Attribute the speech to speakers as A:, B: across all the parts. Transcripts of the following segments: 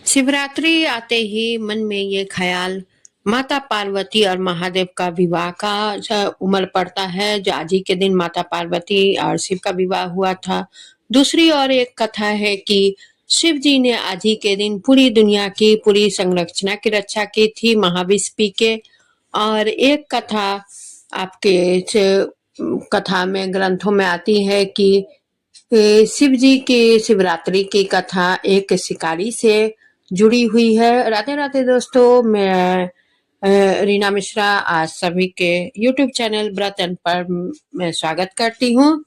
A: शिवरात्रि आते ही मन में ये ख्याल माता पार्वती और महादेव का विवाह का उमड़ पड़ता है। जो आज ही के दिन माता पार्वती और शिव का विवाह हुआ था। दूसरी ओर एक कथा है कि शिव जी ने आज ही के दिन पूरी दुनिया की पूरी संरचना की रक्षा की थी महाविष पी के। और एक कथा आपके कथा में ग्रंथों में आती है कि शिव जी की शिवरात्रि की कथा एक शिकारी से जुड़ी हुई है। राधे राधे दोस्तों, मैं रीना मिश्रा आज सभी के YouTube चैनल व्रत एंड पर मैं स्वागत करती हूँ।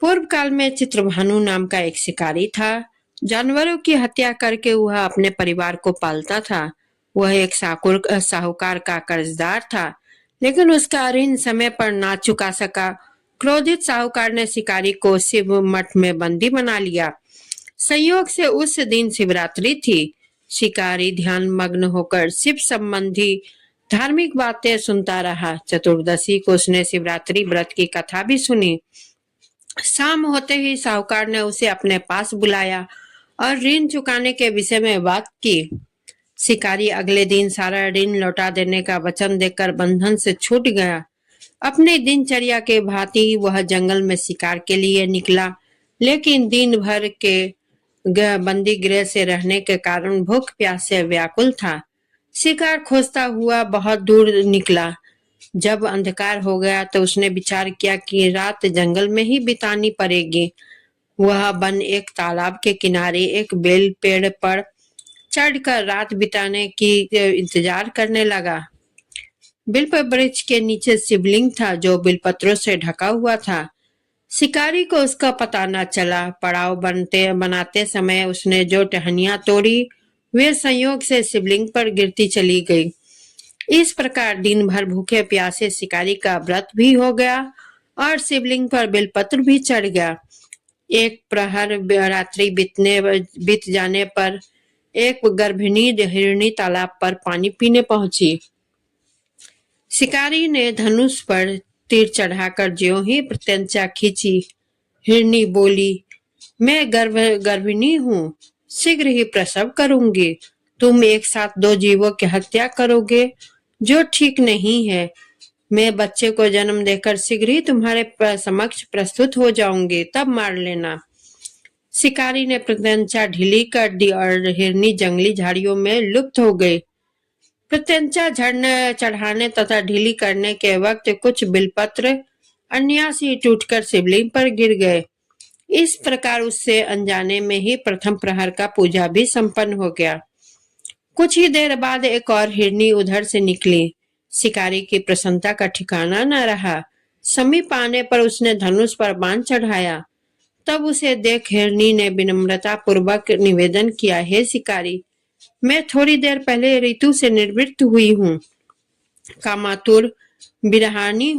A: पूर्व काल में चित्रभानु नाम का एक शिकारी था। जानवरों की हत्या करके वह अपने परिवार को पालता था। वह एक साहूकार का कर्जदार था, लेकिन उसका ऋण समय पर ना चुका सका। क्रोधित साहूकार ने शिकारी को शिव मठ में बंदी बना लिया। संयोग से उस दिन शिवरात्रि थी। शिकारी ध्यान मग्न होकर शिव संबंधी धार्मिक बातें सुनता रहा। चतुर्दशी को उसने शिवरात्रि व्रत की कथा भी सुनी। शाम होते ही साहूकार ने उसे अपने पास बुलाया और ऋण चुकाने के विषय में बात की। शिकारी अगले दिन सारा ऋण लौटा देने का वचन देकर बंधन से छूट गया। अपनी दिनचर्या के भांति वह जंगल में शिकार के लिए निकला, लेकिन दिन भर के बंदी गृह से रहने के कारण भूख प्यास से व्याकुल था। शिकार खोजता हुआ बहुत दूर निकला। जब अंधकार हो गया तो उसने विचार किया कि रात जंगल में ही बितानी पड़ेगी। वह वन एक तालाब के किनारे एक बेल पेड़ पर चढ़कर रात बिताने की इंतजार करने लगा। बिल्व वृक्ष के नीचे शिवलिंग था जो बिलपत्रों से ढका हुआ था। शिकारी को उसका पता न चला। पड़ाव बनाते समय उसने जो टहनियां तोड़ी वे संयोग से शिवलिंग पर गिरती चली गई। इस प्रकार दिन भर भूखे प्यासे शिकारी का व्रत भी हो गया और शिवलिंग पर बेलपत्र भी चढ़ गया। एक प्रहर रात्रि बीत जाने पर एक गर्भिणी हिरणी तालाब पर पानी पीने पहुंची। शिकारी ने धनुष पर तीर चढ़ाकर ज्यों ही प्रत्यंचा खींची, हिरनी बोली, मैं गर्भिणी हूँ, शीघ्र ही प्रसव करूंगी। तुम एक साथ दो जीवों की हत्या करोगे, जो ठीक नहीं है। मैं बच्चे को जन्म देकर शीघ्र ही तुम्हारे समक्ष प्रस्तुत हो जाऊंगी, तब मार लेना। शिकारी ने प्रत्यंचा ढीली कर दी और हिरनी जंगली झाड़ियों में लुप्त हो गई। प्रत्यंचा चढ़ाने तथा ढीली करने के वक्त कुछ बिलपत्र अन्यासी टूटकर शिवलिंग पर गिर गए। इस प्रकार उससे अनजाने में ही प्रथम प्रहर का पूजा भी संपन्न हो गया। कुछ ही देर बाद एक और हिरनी उधर से निकली। शिकारी की प्रसन्नता का ठिकाना न रहा। समीप आने पर उसने धनुष पर बाण चढ़ाया। तब उसे देख हिरनी ने विनम्रता पूर्वक निवेदन किया, हे शिकारी, मैं थोड़ी देर पहले ऋतु से निवृत्त हुई हूँ, कामातुर बिरहिनी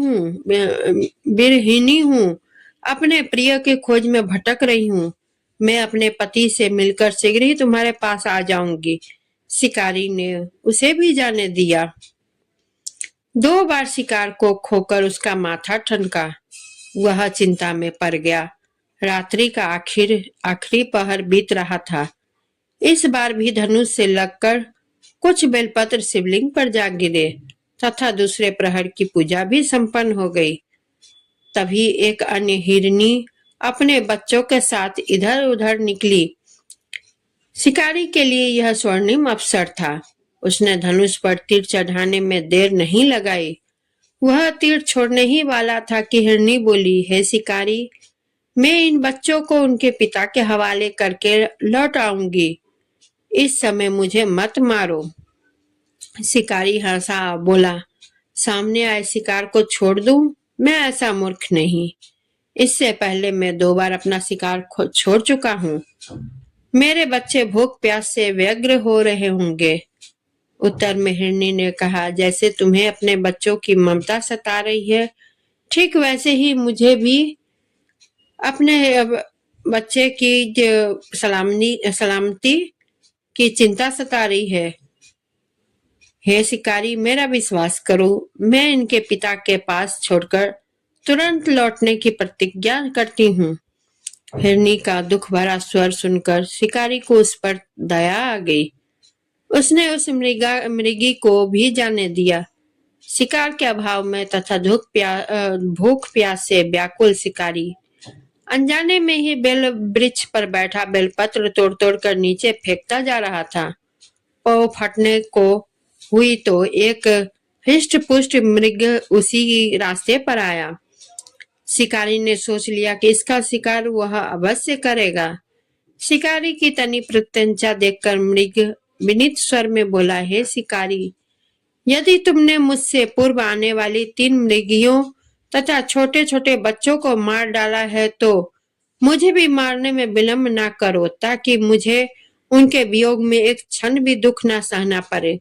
A: हूँ, अपने प्रिय के खोज में भटक रही हूँ। मैं अपने पति से मिलकर शीघ्र ही तुम्हारे पास आ जाऊंगी। शिकारी ने उसे भी जाने दिया। 2 बार शिकार को खोकर उसका माथा ठनका। वह चिंता में पड़ गया। रात्रि का आखिरी पहर बीत रहा था। इस बार भी धनुष से लगकर कुछ बेलपत्र शिवलिंग पर जा गिरे तथा दूसरे प्रहर की पूजा भी संपन्न हो गई। तभी एक अन्य हिरनी अपने बच्चों के साथ इधर उधर निकली। शिकारी के लिए यह स्वर्णिम अवसर था। उसने धनुष पर तीर चढ़ाने में देर नहीं लगाई। वह तीर छोड़ने ही वाला था कि हिरनी बोली, हे शिकारी, मैं इन बच्चों को उनके पिता के हवाले करके लौट आऊंगी। इस समय मुझे मत मारो। शिकारी हंसा, बोला, सामने आए शिकार को छोड़ दूं? मैं ऐसा मूर्ख नहीं। इससे पहले मैं 2 बार अपना शिकार छोड़ चुका हूँ। मेरे बच्चे भूख प्यास से व्यग्र हो रहे होंगे। उत्तर में हिरनी ने कहा, जैसे तुम्हें अपने बच्चों की ममता सता रही है, ठीक वैसे ही मुझे भी अपने बच्चे की सलामती की चिंता सता रही है। हे शिकारी, मेरा विश्वास करो, मैं इनके पिता के पास छोड़कर तुरंत लौटने की प्रतिज्ञा करती हूँ। हिरनी का दुख भरा स्वर सुनकर शिकारी को उस पर दया आ गई। उसने उस मृगी को भी जाने दिया। शिकार के अभाव में तथा भूख प्यास से व्याकुल शिकारी अनजाने में ही बेल वृक्ष पर बैठा बेलपत्र तोड़ तोड़ कर नीचे फेंकता जा रहा था। पाँव फटने को हुई तो एक हृष्ट पुष्ट मृग उसी रास्ते पर आया। शिकारी ने सोच लिया कि इसका शिकार वह अवश्य करेगा। शिकारी की तनी प्रत्यंचा देखकर मृग विनीत स्वर में बोला, हे शिकारी, यदि तुमने मुझसे पूर्व आने वाली 3 मृगियों तथा छोटे छोटे बच्चों को मार डाला है तो मुझे भी मारने में विलंब ना करो, ताकि मुझे उनके वियोग में एक क्षण भी दुख ना सहना पड़े।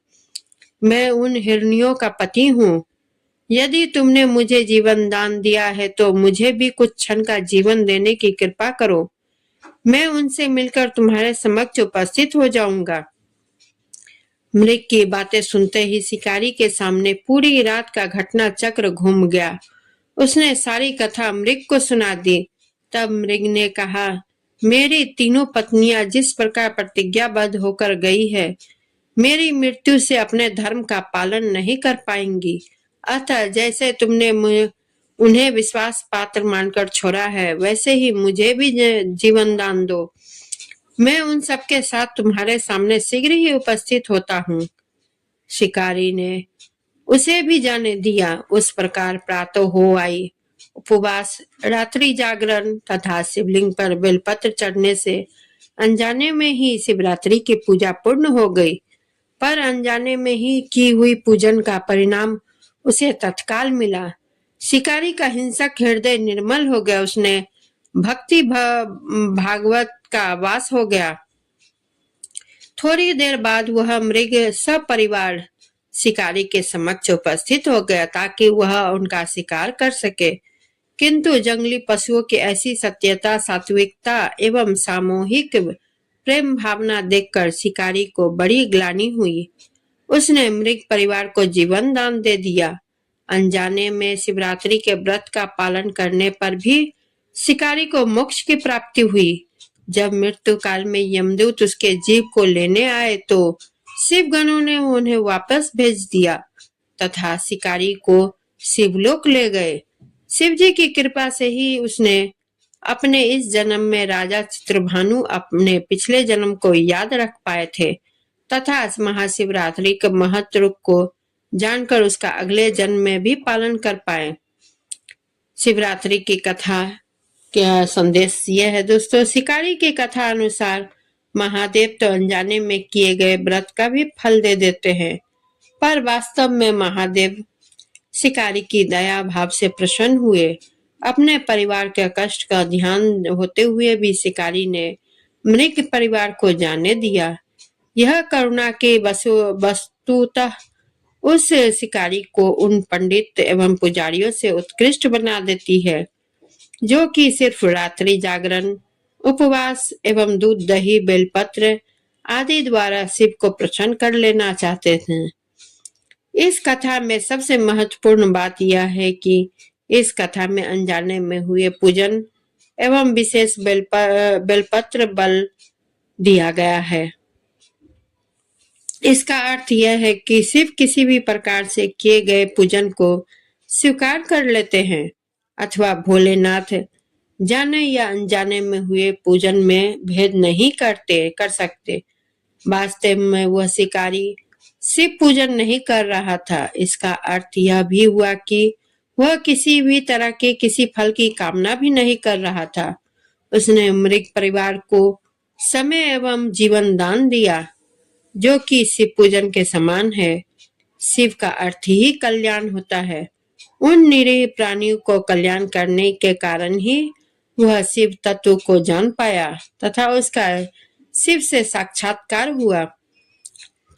A: मैं उन हिरनियों का पति हूँ। यदि तुमने मुझे जीवन दान दिया है तो मुझे भी कुछ क्षण का जीवन देने की कृपा करो। मैं उनसे मिलकर तुम्हारे समक्ष उपस्थित हो जाऊंगा। मृग की बातें सुनते ही शिकारी के सामने पूरी रात का घटना चक्र घूम गया। उसने सारी कथा मृग को सुना दी। तब मृग ने कहा, मेरी तीनों पत्नियां जिस प्रकार प्रतिज्ञाबद्ध होकर गई है, मेरी मृत्यु से अपने धर्म का पालन नहीं कर पाएंगी। अतः जैसे तुमने उन्हें विश्वास पात्र मानकर छोड़ा है, वैसे ही मुझे भी जीवन दान दो। मैं उन सबके साथ तुम्हारे सामने शीघ्र ही उपस्थित होता हूँ। शिकारी ने उसे भी जाने दिया। उस प्रकार प्रातः हो आई। उपवास, रात्रि जागरण तथा शिवलिंग पर बेलपत्र चढ़ने से अनजाने में ही शिवरात्रि की पूजा पूर्ण हो गई। पर अनजाने में ही की हुई पूजन का परिणाम उसे तत्काल मिला। शिकारी का हिंसक हृदय निर्मल हो गया। उसने भक्ति भागवत का वास हो गया। थोड़ी देर बाद वह मृग सपरिवार शिकारी के समक्ष उपस्थित हो गया ताकि वह उनका शिकार कर सके। किंतु जंगली पशुओं की ऐसी सत्यता, सात्विकता एवं सामूहिक प्रेम भावना देखकर शिकारी को बड़ी ग्लानि हुई। उसने मृग परिवार को जीवन दान दे दिया। अनजाने में शिवरात्रि के व्रत का पालन करने पर भी शिकारी को मोक्ष की प्राप्ति हुई। जब मृत्यु काल में यमदूत उसके जीव को लेने आए तो शिवगणों ने उन्हें वापस भेज दिया तथा शिकारी को शिवलोक ले गए। शिवजी की कृपा से ही उसने अपने इस जन्म में राजा चित्रभानु अपने पिछले जन्म को याद रख पाए थे तथा महाशिवरात्रि के महत्व को जानकर उसका अगले जन्म में भी पालन कर पाए। शिवरात्रि की कथा क्या संदेश यह है दोस्तों, शिकारी की कथा अनुसार महादेव तो अनजाने में किए गए व्रत का भी फल दे देते हैं, पर वास्तव में महादेव शिकारी की दया भाव से प्रसन्न हुए। अपने परिवार के कष्ट का ध्यान होते हुए भी शिकारी ने मृग परिवार को जाने दिया। यह करुणा के वस्तुतः उस शिकारी को उन पंडित एवं पुजारियों से उत्कृष्ट बना देती है जो कि सिर्फ रात्रि जागरण, उपवास एवं दूध दही बेलपत्र आदि द्वारा शिव को प्रसन्न कर लेना चाहते थे। इस कथा में सबसे महत्वपूर्ण बात यह है कि इस कथा में अनजाने में हुए पूजन एवं विशेष बेलपत्र बल दिया गया है। इसका अर्थ यह है कि शिव किसी भी प्रकार से किए गए पूजन को स्वीकार कर लेते हैं अथवा भोलेनाथ जाने या अनजाने में हुए पूजन में भेद नहीं कर सकते। वास्तव में वह शिकारी शिव पूजन नहीं कर रहा था। इसका अर्थ यह भी हुआ कि वह किसी भी तरह के किसी फल की कामना भी नहीं कर रहा था। उसने मृग परिवार को समय एवं जीवन दान दिया जो कि शिव पूजन के समान है। शिव का अर्थ ही कल्याण होता है। उन निरीह प्राणियों को कल्याण करने के कारण ही वह शिव तत्व को जान पाया तथा उसका शिव से साक्षात्कार हुआ।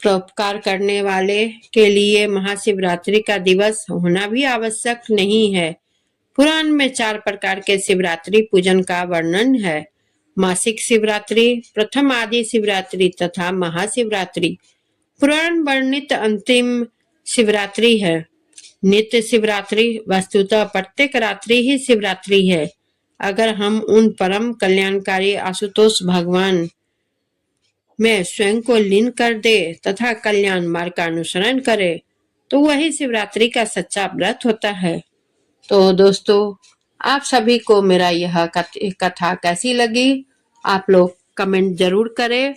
A: परोपकार करने वाले के लिए महाशिवरात्रि का दिवस होना भी आवश्यक नहीं है। पुराण में 4 प्रकार के शिवरात्रि पूजन का वर्णन है। मासिक शिवरात्रि, प्रथम आदि शिवरात्रि तथा महाशिवरात्रि पुराण वर्णित अंतिम शिवरात्रि है। नित्य शिवरात्रि वस्तुतः प्रत्येक रात्रि ही शिवरात्रि है। अगर हम उन परम कल्याणकारी आशुतोष भगवान में स्वयं को लीन कर दे तथा कल्याण मार्ग का अनुसरण करे तो वही शिवरात्रि का सच्चा व्रत होता है। तो दोस्तों, आप सभी को मेरा यह कथा कैसी लगी, आप लोग कमेंट जरूर करें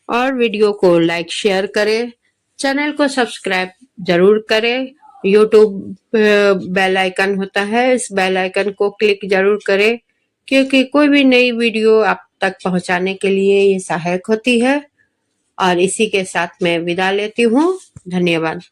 A: और वीडियो को लाइक शेयर करें, चैनल को सब्सक्राइब जरूर करें। यूट्यूब बेल आइकन होता है, इस बेल आइकन को क्लिक जरूर करें क्योंकि कोई भी नई वीडियो आप तक पहुंचाने के लिए ये सहायक होती है। और इसी के साथ मैं विदा लेती हूँ। धन्यवाद।